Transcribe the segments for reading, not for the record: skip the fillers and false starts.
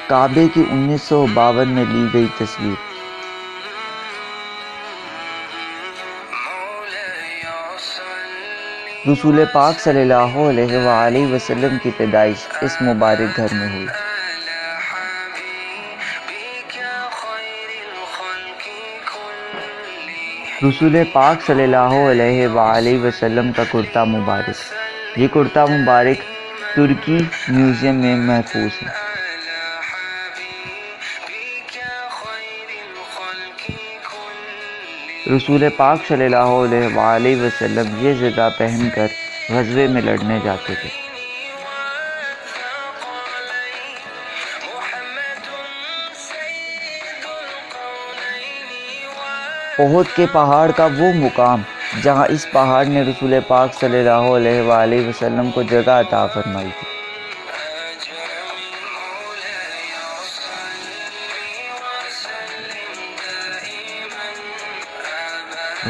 کعبے کی 1952 میں لی گئی تصویر۔ رسول پاک صلی اللہ علیہ وآلہ وسلم کی پیدائش اس مبارک گھر میں ہوئی۔ رسول پاک صلی اللہ علیہ وآلہ وسلم کا کرتا مبارک، یہ کرتا مبارک ترکی میوزیم میں محفوظ ہے۔ رسول پاک صلی اللہ علیہ وآلہ وسلم یہ زرہ پہن کر غزوے میں لڑنے جاتے تھے۔ احد کے پہاڑ کا وہ مقام جہاں اس پہاڑ نے رسول پاک صلی اللہ علیہ وآلہ وسلم کو جگہ عطا فرمائی تھی۔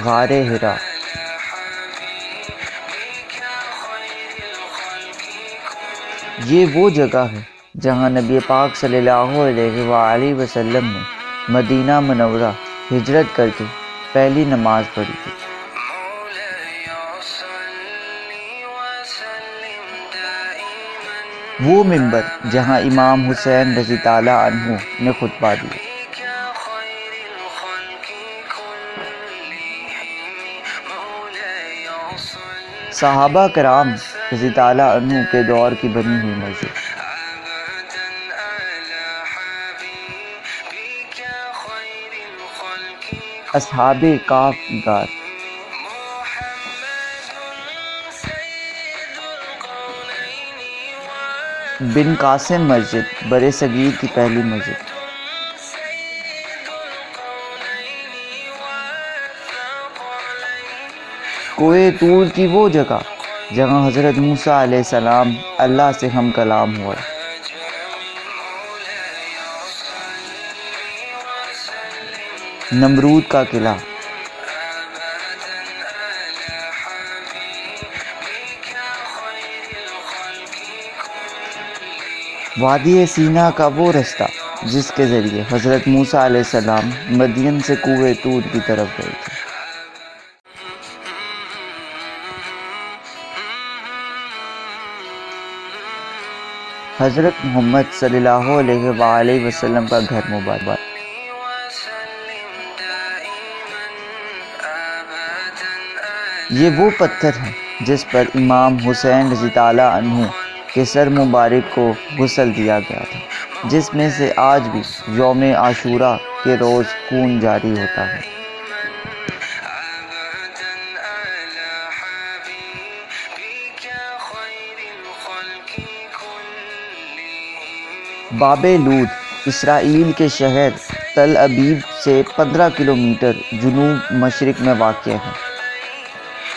غار حرا، یہ وہ جگہ ہے جہاں نبی پاک صلی اللہ علیہ وآلہ وسلم نے مدینہ منورہ ہجرت کر کے پہلی نماز پڑھی تھی۔ وہ منبر جہاں امام حسین رضی اللہ عنہ نے خطبہ دیا۔ صحابہ کرام رضی اللہ عنہ کے دور کی بنی ہوئی مسجد۔ اصحاب کہف کی غار۔ بن قاسم مسجد برِ صغیر کی پہلی مسجد۔ کوہ طور کی وہ جگہ جہاں حضرت موسیٰ علیہ السلام اللہ سے ہم کلام ہوا۔ نمرود کا قلعہ۔ وادی سینا کا وہ رستہ جس کے ذریعے حضرت موسیٰ علیہ السلام مدین سے کوہ طور کی طرف گئے تھے۔ حضرت محمد صلی اللہ علیہ وآلہ وسلم کا گھر مبارک۔ یہ وہ پتھر ہے جس پر امام حسین رضی اللہ عنہ کے سر مبارک کو غسل دیا گیا تھا، جس میں سے آج بھی یوم عاشوراء کے روز خون جاری ہوتا ہے۔ باب لود اسرائیل کے شہر تل ابیب سے 15 کلومیٹر جنوب مشرق میں واقع ہے۔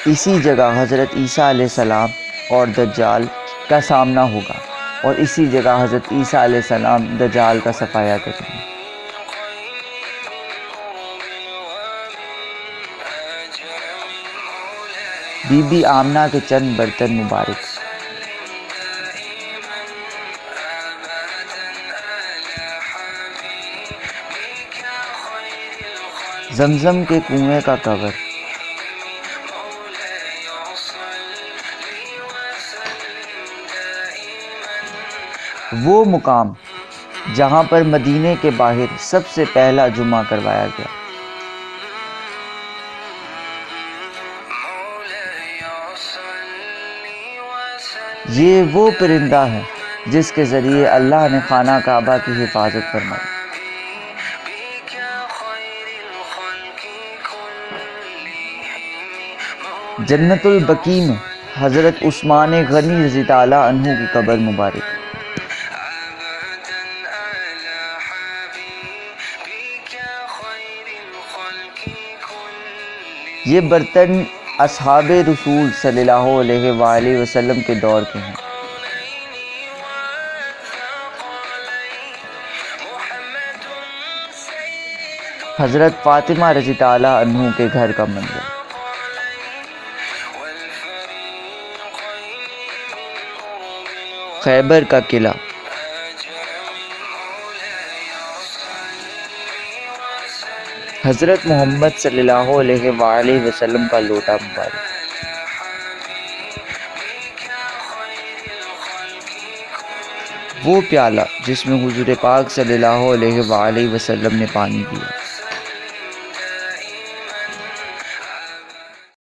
اسی جگہ حضرت عیسیٰ علیہ السلام اور دجال کا سامنا ہوگا، اور اسی جگہ حضرت عیسیٰ علیہ السلام دجال کا صفایا کریں گے۔ بی بی آمنہ کے چند برتن مبارک۔ زمزم کے کنویں کا کور۔ وہ مقام جہاں پر مدینے کے باہر سب سے پہلا جمعہ کروایا گیا۔ یہ وہ پرندہ ہے جس کے ذریعے اللہ نے خانہ کعبہ کی حفاظت فرمائی۔ جنت البقیع میں حضرت عثمان غنی رضی اللہ عنہ کی قبر مبارک۔ یہ برتن اصحاب رسول صلی اللہ علیہ وآلہ وسلم کے دور کے ہیں۔ حضرت فاطمہ رضی اللہ عنہ کے گھر کا منظر۔ خیبر کا قلعہ۔ حضرت محمد صلی اللہ علیہ وآلہ وسلم کا لوٹا مبارک، وہ پیالہ جس میں حضور پاک صلی اللہ علیہ وآلہ وسلم نے پانی پیا،